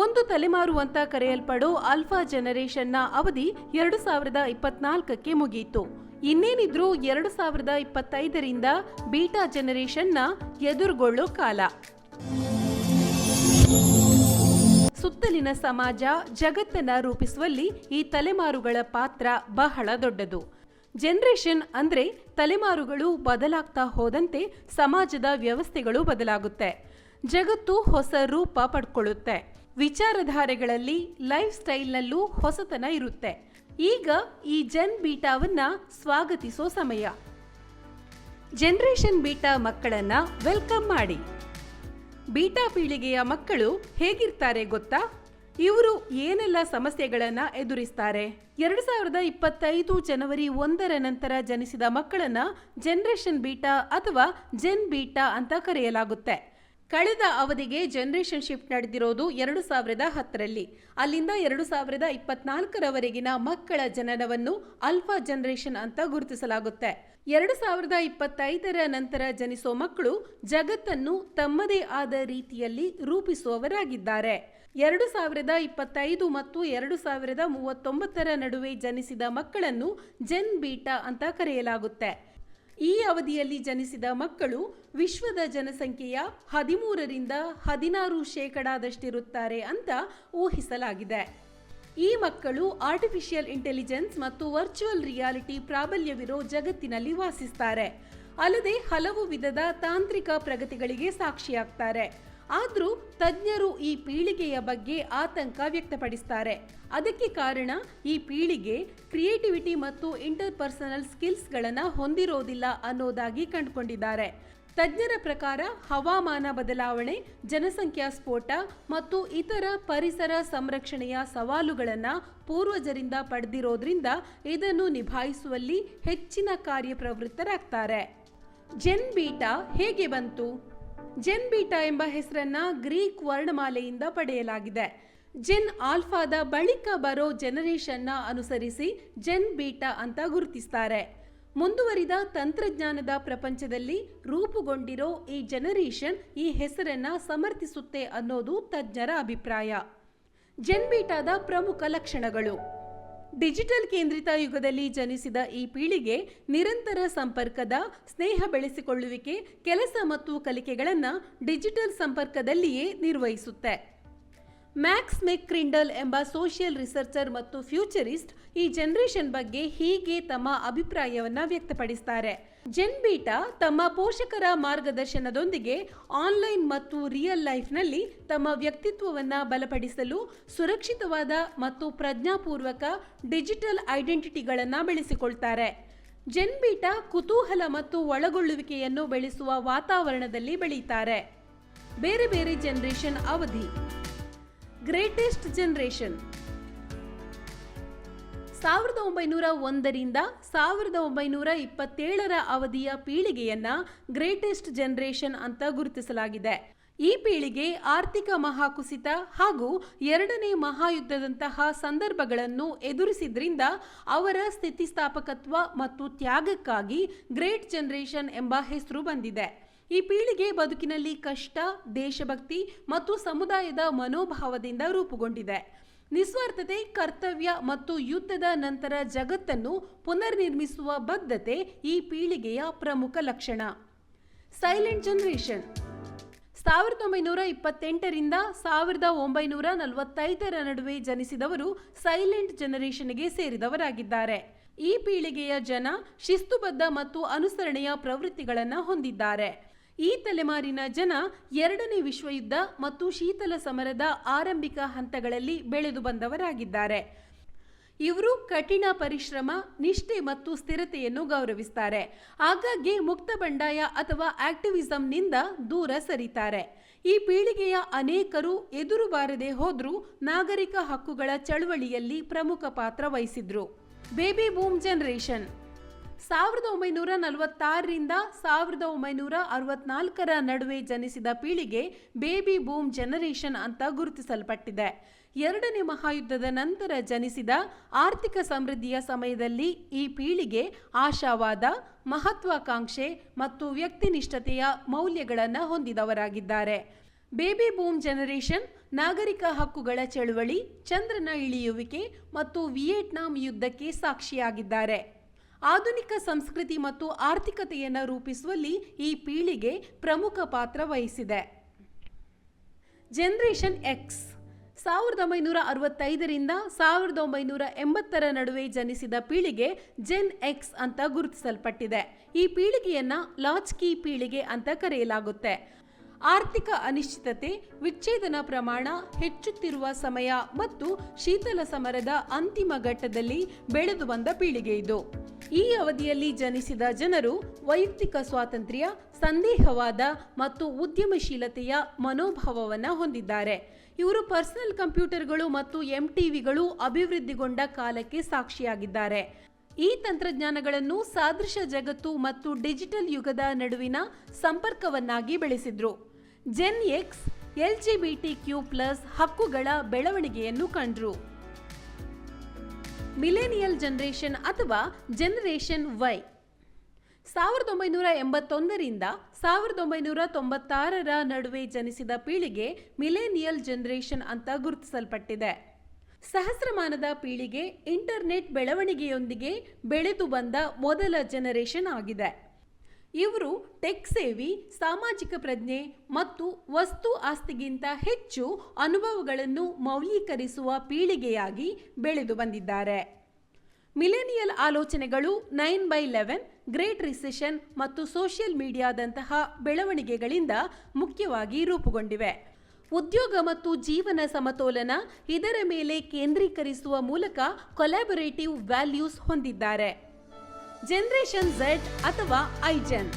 ಒಂದು ತಲೆಮಾರು ಅಂತ ಕರೆಯಲ್ಪಡೋ ಆಲ್ಫಾ ಜನರೇಷನ್ನ ಅವಧಿ 2024ಕ್ಕೆ ಮುಗಿಯಿತು. ಇನ್ನೇನಿದ್ರು 2025ರಿಂದ ಬೀಟಾ ಜನರೇಷನ್ನ ಎದುರುಗೊಳ್ಳೋ ಕಾಲ. ಸುತ್ತಲಿನ ಸಮಾಜ, ಜಗತ್ತನ್ನ ರೂಪಿಸುವಲ್ಲಿ ಈ ತಲೆಮಾರುಗಳ ಪಾತ್ರ ಬಹಳ ದೊಡ್ಡದು. ಜನರೇಷನ್ ಅಂದ್ರೆ ತಲೆಮಾರುಗಳು ಬದಲಾಗ್ತಾ ಹೋದಂತೆ ಸಮಾಜದ ವ್ಯವಸ್ಥೆಗಳು ಬದಲಾಗುತ್ತೆ, ಜಗತ್ತು ಹೊಸ ರೂಪ ಪಡ್ಕೊಳ್ಳುತ್ತೆ, ವಿಚಾರಧಾರೆಗಳಲ್ಲಿ, ಲೈಫ್ ಸ್ಟೈಲ್ನಲ್ಲೂ ಹೊಸತನ ಇರುತ್ತೆ. ಈಗ ಈ ಜನ್ ಬೀಟಾವನ್ನ ಸ್ವಾಗತಿಸೋ ಸಮಯ. ಜನರೇಷನ್ ಬೀಟಾ ಮಕ್ಕಳನ್ನ ವೆಲ್ಕಮ್ ಮಾಡಿ. ಬೀಟಾ ಪೀಳಿಗೆಯ ಮಕ್ಕಳು ಹೇಗಿರ್ತಾರೆ ಗೊತ್ತಾ? ಇವರು ಏನೆಲ್ಲ ಸಮಸ್ಯೆಗಳನ್ನ ಎದುರಿಸ್ತಾರೆ? 2025 ಜನವರಿ 1ರ ನಂತರ ಜನಿಸಿದ ಮಕ್ಕಳನ್ನ ಜನರೇಷನ್ ಬೀಟಾ ಅಥವಾ ಜೆನ್ ಬೀಟಾ ಅಂತ ಕರೆಯಲಾಗುತ್ತೆ. ಕಳೆದ ಅವಧಿಗೆ ಜನರೇಷನ್ ಶಿಫ್ಟ್ ನಡೆದಿರೋದು 2010ರಲ್ಲಿ. ಅಲ್ಲಿಂದ 2024ರವರೆಗಿನ ಮಕ್ಕಳ ಜನನವನ್ನು ಆಲ್ಫಾ ಜನರೇಷನ್ ಅಂತ ಗುರುತಿಸಲಾಗುತ್ತೆ. 2025ರ ನಂತರ ಜನಿಸೋ ಮಕ್ಕಳು ಜಗತ್ತನ್ನು ತಮ್ಮದೇ ಆದ ರೀತಿಯಲ್ಲಿ ರೂಪಿಸುವವರಾಗಿದ್ದಾರೆ. 2025 ಮತ್ತು 2039ರ ನಡುವೆ ಜನಿಸಿದ ಮಕ್ಕಳನ್ನು ಜೆನ್ ಬೀಟಾ ಅಂತ ಕರೆಯಲಾಗುತ್ತೆ. ಈ ಅವಧಿಯಲ್ಲಿ ಜನಿಸಿದ ಮಕ್ಕಳು ವಿಶ್ವದ ಜನಸಂಖ್ಯೆಯ 13ರಿಂದ 16% ಅಂತ ಊಹಿಸಲಾಗಿದೆ. ಈ ಮಕ್ಕಳು ಆರ್ಟಿಫಿಷಿಯಲ್ ಇಂಟೆಲಿಜೆನ್ಸ್ ಮತ್ತು ವರ್ಚುವಲ್ ರಿಯಾಲಿಟಿ ಪ್ರಾಬಲ್ಯವಿರೋ ಜಗತ್ತಿನಲ್ಲಿ ವಾಸಿಸ್ತಾರೆ. ಅಲ್ಲದೆ ಹಲವು ವಿಧದ ತಾಂತ್ರಿಕ ಪ್ರಗತಿಗಳಿಗೆ ಸಾಕ್ಷಿಯಾಗ್ತಾರೆ. ಆದ್ರೂ ತಜ್ಞರು ಈ ಪೀಳಿಗೆಯ ಬಗ್ಗೆ ಆತಂಕ ವ್ಯಕ್ತಪಡಿಸ್ತಾರೆ. ಅದಕ್ಕೆ ಕಾರಣ ಈ ಪೀಳಿಗೆ ಕ್ರಿಯೇಟಿವಿಟಿ ಮತ್ತು ಇಂಟರ್ಪರ್ಸನಲ್ ಸ್ಕಿಲ್ಸ್ಗಳನ್ನು ಹೊಂದಿರೋದಿಲ್ಲ ಅನ್ನೋದಾಗಿ ಕಂಡುಕೊಂಡಿದ್ದಾರೆ. ತಜ್ಞರ ಪ್ರಕಾರ ಹವಾಮಾನ ಬದಲಾವಣೆ, ಜನಸಂಖ್ಯಾ ಸ್ಫೋಟ ಮತ್ತು ಇತರ ಪರಿಸರ ಸಂರಕ್ಷಣೆಯ ಸವಾಲುಗಳನ್ನು ಪೂರ್ವಜರಿಂದ ಪಡೆದಿರೋದ್ರಿಂದ ಇದನ್ನು ನಿಭಾಯಿಸುವಲ್ಲಿ ಹೆಚ್ಚಿನ ಕಾರ್ಯಪ್ರವೃತ್ತರಾಗ್ತಾರೆ. ಜೆನ್ ಬೀಟಾ ಹೇಗೆ ಬಂತು? ಜೆನ್ ಬೀಟಾ ಎಂಬ ಹೆಸರನ್ನ ಗ್ರೀಕ್ ವರ್ಣಮಾಲೆಯಿಂದ ಪಡೆಯಲಾಗಿದೆ. ಜೆನ್ ಆಲ್ಫಾದ ಬಳಿಕ ಬರೋ ಜನರೇಷನ್ನ ಅನುಸರಿಸಿ ಜೆನ್ ಬೀಟಾ ಅಂತ ಗುರುತಿಸ್ತಾರೆ. ಮುಂದುವರಿದ ತಂತ್ರಜ್ಞಾನದ ಪ್ರಪಂಚದಲ್ಲಿ ರೂಪುಗೊಂಡಿರೋ ಈ ಜನರೇಷನ್ ಈ ಹೆಸರನ್ನ ಸಮರ್ಥಿಸುತ್ತೆ ಅನ್ನೋದು ತಜ್ಞರ ಅಭಿಪ್ರಾಯ. ಜೆನ್ ಬೀಟಾದ ಪ್ರಮುಖ ಲಕ್ಷಣಗಳು. ಡಿಜಿಟಲ್ ಕೇಂದ್ರಿತ ಯುಗದಲ್ಲಿ ಜನಿಸಿದ ಈ ಪೀಳಿಗೆ ನಿರಂತರ ಸಂಪರ್ಕದ, ಸ್ನೇಹ ಬೆಳೆಸಿಕೊಳ್ಳುವಿಕೆ, ಕೆಲಸ ಮತ್ತು ಕಲಿಕೆಗಳನ್ನು ಡಿಜಿಟಲ್ ಸಂಪರ್ಕದಲ್ಲಿಯೇ ನಿರ್ವಹಿಸುತ್ತೆ. ಮ್ಯಾಕ್ಸ್ ಮೆಕ್ಕ್ರಿಂಡಲ್ ಎಂಬ ಸೋಷಿಯಲ್ ರಿಸರ್ಚರ್ ಮತ್ತು ಫ್ಯೂಚರಿಸ್ಟ್ ಈ ಜನರೇಷನ್ ಬಗ್ಗೆ ಹೀಗೆ ತಮ್ಮ ಅಭಿಪ್ರಾಯವನ್ನ ವ್ಯಕ್ತಪಡಿಸ್ತಾರೆ. ಜೆನ್ ಬೀಟಾ ತಮ್ಮ ಪೋಷಕರ ಮಾರ್ಗದರ್ಶನದೊಂದಿಗೆ ಆನ್ಲೈನ್ ಮತ್ತು ರಿಯಲ್ ಲೈಫ್ನಲ್ಲಿ ತಮ್ಮ ವ್ಯಕ್ತಿತ್ವವನ್ನು ಬಲಪಡಿಸಲು ಸುರಕ್ಷಿತವಾದ ಮತ್ತು ಪ್ರಜ್ಞಾಪೂರ್ವಕ ಡಿಜಿಟಲ್ ಐಡೆಂಟಿಟಿಗಳನ್ನು ಬೆಳೆಸಿಕೊಳ್ತಾರೆ. ಜೆನ್ ಬೀಟಾ ಕುತೂಹಲ ಮತ್ತು ಒಳಗೊಳ್ಳುವಿಕೆಯನ್ನು ಬೆಳೆಸುವ ವಾತಾವರಣದಲ್ಲಿ ಬೆಳೀತಾರೆ. ಬೇರೆ ಬೇರೆ ಜನರೇಷನ್ ಅವಧಿ. ಗ್ರೇಟೆಸ್ಟ್ ಜನರೇಷನ್ 1901ರಿಂದ 1927ರ ಅವಧಿಯ ಪೀಳಿಗೆಯನ್ನ ಗ್ರೇಟೆಸ್ಟ್ ಜನರೇಷನ್ ಅಂತ ಗುರುತಿಸಲಾಗಿದೆ. ಈ ಪೀಳಿಗೆ ಆರ್ಥಿಕ ಮಹಾಕುಸಿತ ಹಾಗೂ 2ನೇ ಮಹಾಯುದ್ಧದಂತಹ ಸಂದರ್ಭಗಳನ್ನು ಎದುರಿಸಿದ್ರಿಂದ ಅವರ ಸ್ಥಿತಿಸ್ಥಾಪಕತ್ವ ಮತ್ತು ತ್ಯಾಗಕ್ಕಾಗಿ ಗ್ರೇಟ್ ಜನರೇಷನ್ ಎಂಬ ಹೆಸರು ಬಂದಿದೆ. ಈ ಪೀಳಿಗೆ ಬದುಕಿನಲ್ಲಿ ಕಷ್ಟ, ದೇಶಭಕ್ತಿ ಮತ್ತು ಸಮುದಾಯದ ಮನೋಭಾವದಿಂದ ರೂಪುಗೊಂಡಿದೆ. ನಿಸ್ವಾರ್ಥತೆ, ಕರ್ತವ್ಯ ಮತ್ತು ಯುದ್ಧದ ನಂತರ ಜಗತ್ತನ್ನು ಪುನರ್ನಿರ್ಮಿಸುವ ಬದ್ಧತೆ ಈ ಪೀಳಿಗೆಯ ಪ್ರಮುಖ ಲಕ್ಷಣ. ಸೈಲೆಂಟ್ ಜನರೇಷನ್ 1928ರಿಂದ 1945ರ ನಡುವೆ ಜನಿಸಿದವರು ಸೈಲೆಂಟ್ ಜನರೇಷನ್ಗೆ ಸೇರಿದವರಾಗಿದ್ದಾರೆ. ಈ ಪೀಳಿಗೆಯ ಜನ ಶಿಸ್ತುಬದ್ಧ ಮತ್ತು ಅನುಸರಣೆಯ ಪ್ರವೃತ್ತಿಗಳನ್ನು ಹೊಂದಿದ್ದಾರೆ. ಈ ತಲೆಮಾರಿನ ಜನ 2ನೇ ವಿಶ್ವಯುದ್ಧ ಮತ್ತು ಶೀತಲ ಸಮರದ ಆರಂಭಿಕ ಹಂತಗಳಲ್ಲಿ ಬೆಳೆದು ಬಂದವರಾಗಿದ್ದಾರೆ. ಇವರು ಕಠಿಣ ಪರಿಶ್ರಮ, ನಿಷ್ಠೆ ಮತ್ತು ಸ್ಥಿರತೆಯನ್ನು ಗೌರವಿಸ್ತಾರೆ. ಆಗಾಗ್ಗೆ ಮುಕ್ತ ಬಂಡಾಯ ಅಥವಾ ಆಕ್ಟಿವಿಸಂನಿಂದ ದೂರ ಸರಿತಾರೆ. ಈ ಪೀಳಿಗೆಯ ಅನೇಕರು ಎದುರು ಬಾರದೆ ಹೋದ್ರೂ ನಾಗರಿಕ ಹಕ್ಕುಗಳ ಚಳವಳಿಯಲ್ಲಿ ಪ್ರಮುಖ ಪಾತ್ರ ವಹಿಸಿದ್ರು. ಬೇಬಿ ಬೂಮ್ ಜನರೇಷನ್ 1946ರಿಂದ 1964ರ ನಡುವೆ ಜನಿಸಿದ ಪೀಳಿಗೆ ಬೇಬಿ ಬೂಮ್ ಜನರೇಷನ್ ಅಂತ ಗುರುತಿಸಲ್ಪಟ್ಟಿದೆ. 2ನೇ ಮಹಾಯುದ್ಧದ ನಂತರ ಜನಿಸಿದ ಆರ್ಥಿಕ ಸಮೃದ್ಧಿಯ ಸಮಯದಲ್ಲಿ ಈ ಪೀಳಿಗೆ ಆಶಾವಾದ, ಮಹತ್ವಾಕಾಂಕ್ಷೆ ಮತ್ತು ವ್ಯಕ್ತಿನಿಷ್ಠತೆಯ ಮೌಲ್ಯಗಳನ್ನು ಹೊಂದಿದವರಾಗಿದ್ದಾರೆ. ಬೇಬಿ ಬೂಮ್ ಜನರೇಷನ್ ನಾಗರಿಕ ಹಕ್ಕುಗಳ ಚಳುವಳಿ, ಚಂದ್ರನ ಇಳಿಯುವಿಕೆ ಮತ್ತು ವಿಯೆಟ್ನಾಂ ಯುದ್ಧಕ್ಕೆ ಸಾಕ್ಷಿಯಾಗಿದ್ದಾರೆ. ಆಧುನಿಕ ಸಂಸ್ಕೃತಿ ಮತ್ತು ಆರ್ಥಿಕತೆಯನ್ನು ರೂಪಿಸುವಲ್ಲಿ ಈ ಪೀಳಿಗೆ ಪ್ರಮುಖ ಪಾತ್ರ ವಹಿಸಿದೆ. ಜನರೇಷನ್ ಎಕ್ಸ್ 1965ರಿಂದ 1980ರ ನಡುವೆ ಜನಿಸಿದ ಪೀಳಿಗೆ ಜೆನ್ ಎಕ್ಸ್ ಅಂತ ಗುರುತಿಸಲ್ಪಟ್ಟಿದೆ. ಈ ಪೀಳಿಗೆಯನ್ನ ಲಾಚ್ಕಿ ಪೀಳಿಗೆ ಅಂತ ಕರೆಯಲಾಗುತ್ತೆ. ಆರ್ಥಿಕ ಅನಿಶ್ಚಿತತೆ, ವಿಚ್ಛೇದನ ಪ್ರಮಾಣ ಹೆಚ್ಚುತ್ತಿರುವ ಸಮಯ ಮತ್ತು ಶೀತಲ ಸಮರದ ಅಂತಿಮ ಘಟ್ಟದಲ್ಲಿ ಬೆಳೆದು ಬಂದ ಪೀಳಿಗೆ ಇದು. ಈ ಅವಧಿಯಲ್ಲಿ ಜನಿಸಿದ ಜನರು ವೈಯಕ್ತಿಕ ಸ್ವಾತಂತ್ರ್ಯ, ಸಂದೇಹವಾದ ಮತ್ತು ಉದ್ಯಮಶೀಲತೆಯ ಮನೋಭಾವವನ್ನು ಹೊಂದಿದ್ದಾರೆ. ಇವರು ಪರ್ಸನಲ್ ಕಂಪ್ಯೂಟರ್ಗಳು ಮತ್ತು ಎಂಟಿವಿಗಳು ಅಭಿವೃದ್ಧಿಗೊಂಡ ಕಾಲಕ್ಕೆ ಸಾಕ್ಷಿಯಾಗಿದ್ದಾರೆ. ಈ ತಂತ್ರಜ್ಞಾನಗಳನ್ನು ಸಾದೃಶ ಜಗತ್ತು ಮತ್ತು ಡಿಜಿಟಲ್ ಯುಗದ ನಡುವಿನ ಸಂಪರ್ಕವನ್ನಾಗಿ ಬೆಳೆಸಿದ್ರು. ಜೆನ್ ಎಕ್ಸ್ LGBTQ+ ಹಕ್ಕುಗಳ ಬೆಳವಣಿಗೆಯನ್ನು ಕಂಡ್ರು. ಮಿಲೇನಿಯಲ್ ಜನರೇಷನ್ ಅಥವಾ ಜನರೇಷನ್ ವೈ 1981ರಿಂದ 1996ರ ನಡುವೆ ಜನಿಸಿದ ಪೀಳಿಗೆ ಮಿಲೇನಿಯಲ್ ಜನರೇಷನ್ ಅಂತ ಗುರುತಿಸಲ್ಪಟ್ಟಿದೆ. ಸಹಸ್ರಮಾನದ ಪೀಳಿಗೆ ಇಂಟರ್ನೆಟ್ ಬೆಳವಣಿಗೆಯೊಂದಿಗೆ ಬೆಳೆದು ಬಂದ ಮೊದಲ ಜನರೇಷನ್ ಆಗಿದೆ. ಇವರು ಟೆಕ್ ಸೇವಿ, ಸಾಮಾಜಿಕ ಪ್ರಜ್ಞೆ ಮತ್ತು ವಸ್ತು ಆಸ್ತಿಗಿಂತ ಹೆಚ್ಚು ಅನುಭವಗಳನ್ನು ಮೌಲ್ಯೀಕರಿಸುವ ಪೀಳಿಗೆಯಾಗಿ ಬೆಳೆದು ಬಂದಿದ್ದಾರೆ. ಮಿಲೇನಿಯಲ್ ಆಲೋಚನೆಗಳು 9/11, ಗ್ರೇಟ್ ರಿಸೆಷನ್ ಮತ್ತು ಸೋಷಿಯಲ್ ಮೀಡಿಯಾದಂತಹ ಬೆಳವಣಿಗೆಗಳಿಂದ ಮುಖ್ಯವಾಗಿ ರೂಪುಗೊಂಡಿವೆ. ಉದ್ಯೋಗ ಮತ್ತು ಜೀವನ ಸಮತೋಲನ ಇದರ ಮೇಲೆ ಕೇಂದ್ರೀಕರಿಸುವ ಮೂಲಕ ಕೊಲ್ಯಾಬೊರೇಟಿವ್ ವ್ಯಾಲ್ಯೂಸ್ ಹೊಂದಿದ್ದಾರೆ. ಜನರೇಷನ್ ಝೆಡ್ ಅಥವಾ ಐಜೆನ್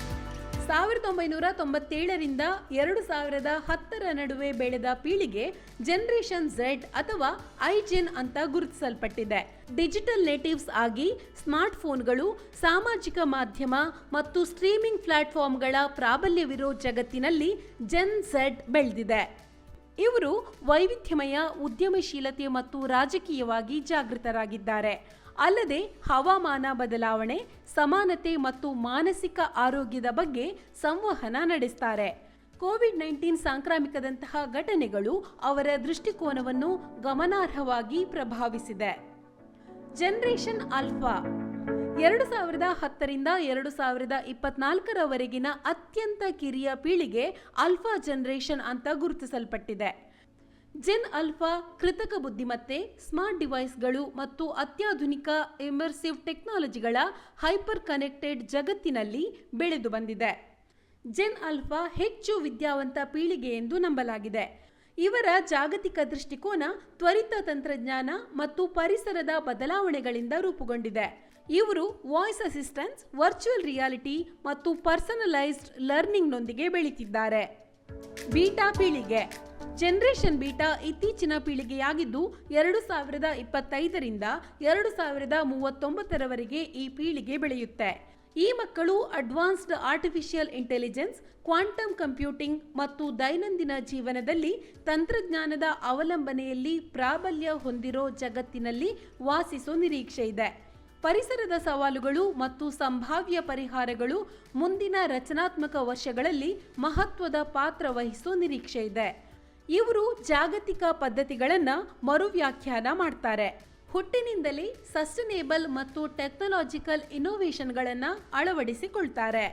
1997ರಿಂದ 2010ರ ನಡುವೆ ಬೆಳೆದ ಪೀಳಿಗೆ ಜನರೇಷನ್ ಝೆಡ್ ಅಥವಾ ಐಜೆನ್ ಅಂತ ಗುರುತಿಸಲ್ಪಟ್ಟಿದೆ. ಡಿಜಿಟಲ್ ನೇಟಿವ್ಸ್ ಆಗಿ ಸ್ಮಾರ್ಟ್ಫೋನ್ಗಳು, ಸಾಮಾಜಿಕ ಮಾಧ್ಯಮ ಮತ್ತು ಸ್ಟ್ರೀಮಿಂಗ್ ಪ್ಲಾಟ್ಫಾರ್ಮ್ಗಳ ಪ್ರಾಬಲ್ಯವಿರೋ ಜಗತ್ತಿನಲ್ಲಿ ಜೆನ್ ಝೆಡ್ ಬೆಳೆದಿದೆ. ಇವರು ವೈವಿಧ್ಯಮಯ, ಉದ್ಯಮಶೀಲತೆ ಮತ್ತು ರಾಜಕೀಯವಾಗಿ ಜಾಗೃತರಾಗಿದ್ದಾರೆ. ಅಲ್ಲದೆ ಹವಾಮಾನ ಬದಲಾವಣೆ, ಸಮಾನತೆ ಮತ್ತು ಮಾನಸಿಕ ಆರೋಗ್ಯದ ಬಗ್ಗೆ ಸಂವಹನ ನಡೆಸ್ತಾರೆ. ಕೋವಿಡ್-19 ಸಾಂಕ್ರಾಮಿಕದಂತಹ ಘಟನೆಗಳು ಅವರ ದೃಷ್ಟಿಕೋನವನ್ನು ಗಮನಾರ್ಹವಾಗಿ ಪ್ರಭಾವಿಸಿದೆ. ಜನರೇಷನ್ ಆಲ್ಫಾ 2010ರಿಂದ 2024ರವರೆಗಿನ ಅತ್ಯಂತ ಕಿರಿಯ ಪೀಳಿಗೆ ಆಲ್ಫಾ ಜನರೇಷನ್ ಅಂತ ಗುರುತಿಸಲ್ಪಟ್ಟಿದೆ. ಜೆನ್ ಆಲ್ಫಾ ಕೃತಕ ಬುದ್ಧಿಮತ್ತೆ, ಸ್ಮಾರ್ಟ್ ಡಿವೈಸ್ಗಳು ಮತ್ತು ಅತ್ಯಾಧುನಿಕ ಇಮರ್ಸಿವ್ ಟೆಕ್ನಾಲಜಿಗಳ ಹೈಪರ್ ಕನೆಕ್ಟೆಡ್ ಜಗತ್ತಿನಲ್ಲಿ ಬೆಳೆದು ಬಂದಿದೆ. ಜೆನ್ ಆಲ್ಫಾ ಹೆಚ್ಚು ವಿದ್ಯಾವಂತ ಪೀಳಿಗೆ ಎಂದು ನಂಬಲಾಗಿದೆ. ಇವರ ಜಾಗತಿಕ ದೃಷ್ಟಿಕೋನ ತ್ವರಿತ ತಂತ್ರಜ್ಞಾನ ಮತ್ತು ಪರಿಸರದ ಬದಲಾವಣೆಗಳಿಂದ ರೂಪುಗೊಂಡಿದೆ. ಇವರು ವಾಯ್ಸ್ ಅಸಿಸ್ಟೆನ್ಸ್, ವರ್ಚುವಲ್ ರಿಯಾಲಿಟಿ ಮತ್ತು ಪರ್ಸನಲೈಸ್ಡ್ ಲರ್ನಿಂಗ್ನೊಂದಿಗೆ ಬೆಳೀತಿದ್ದಾರೆ. ಬೀಟಾ ಪೀಳಿಗೆ ಜನರೇಷನ್ ಬೀಟಾ ಇತ್ತೀಚಿನ ಪೀಳಿಗೆಯಾಗಿದ್ದು 2025ರಿಂದ 2039ರವರೆಗೆ ಈ ಪೀಳಿಗೆ ಬೆಳೆಯುತ್ತೆ. ಈ ಮಕ್ಕಳು advanced artificial intelligence, quantum computing ಮತ್ತು ದೈನಂದಿನ ಜೀವನದಲ್ಲಿ ತಂತ್ರಜ್ಞಾನದ ಅವಲಂಬನೆಯಲ್ಲಿ ಪ್ರಾಬಲ್ಯ ಹೊಂದಿರೋ ಜಗತ್ತಿನಲ್ಲಿ ವಾಸಿಸೋ ನಿರೀಕ್ಷೆ ಇದೆ. ಪರಿಸರದ ಸವಾಲುಗಳು ಮತ್ತು ಸಂಭಾವ್ಯ ಪರಿಹಾರಗಳು ಮುಂದಿನ ರಚನಾತ್ಮಕ ವರ್ಷಗಳಲ್ಲಿ ಮಹತ್ವದ ಪಾತ್ರ ವಹಿಸೋ ನಿರೀಕ್ಷೆ ಇದೆ. ಇವರು ಜಾಗತಿಕ ಪದ್ಧತಿಗಳನ್ನು ಮರುವ್ಯಾಖ್ಯಾನ ಮಾಡ್ತಾರೆ. ಹುಟ್ಟಿನಿಂದಲೇ ಸಸ್ಟನೇಬಲ್ ಮತ್ತು ಟೆಕ್ನಾಲಜಿಕಲ್ ಇನ್ನೋವೇಷನ್ಗಳನ್ನು ಅಳವಡಿಸಿಕೊಳ್ತಾರೆ.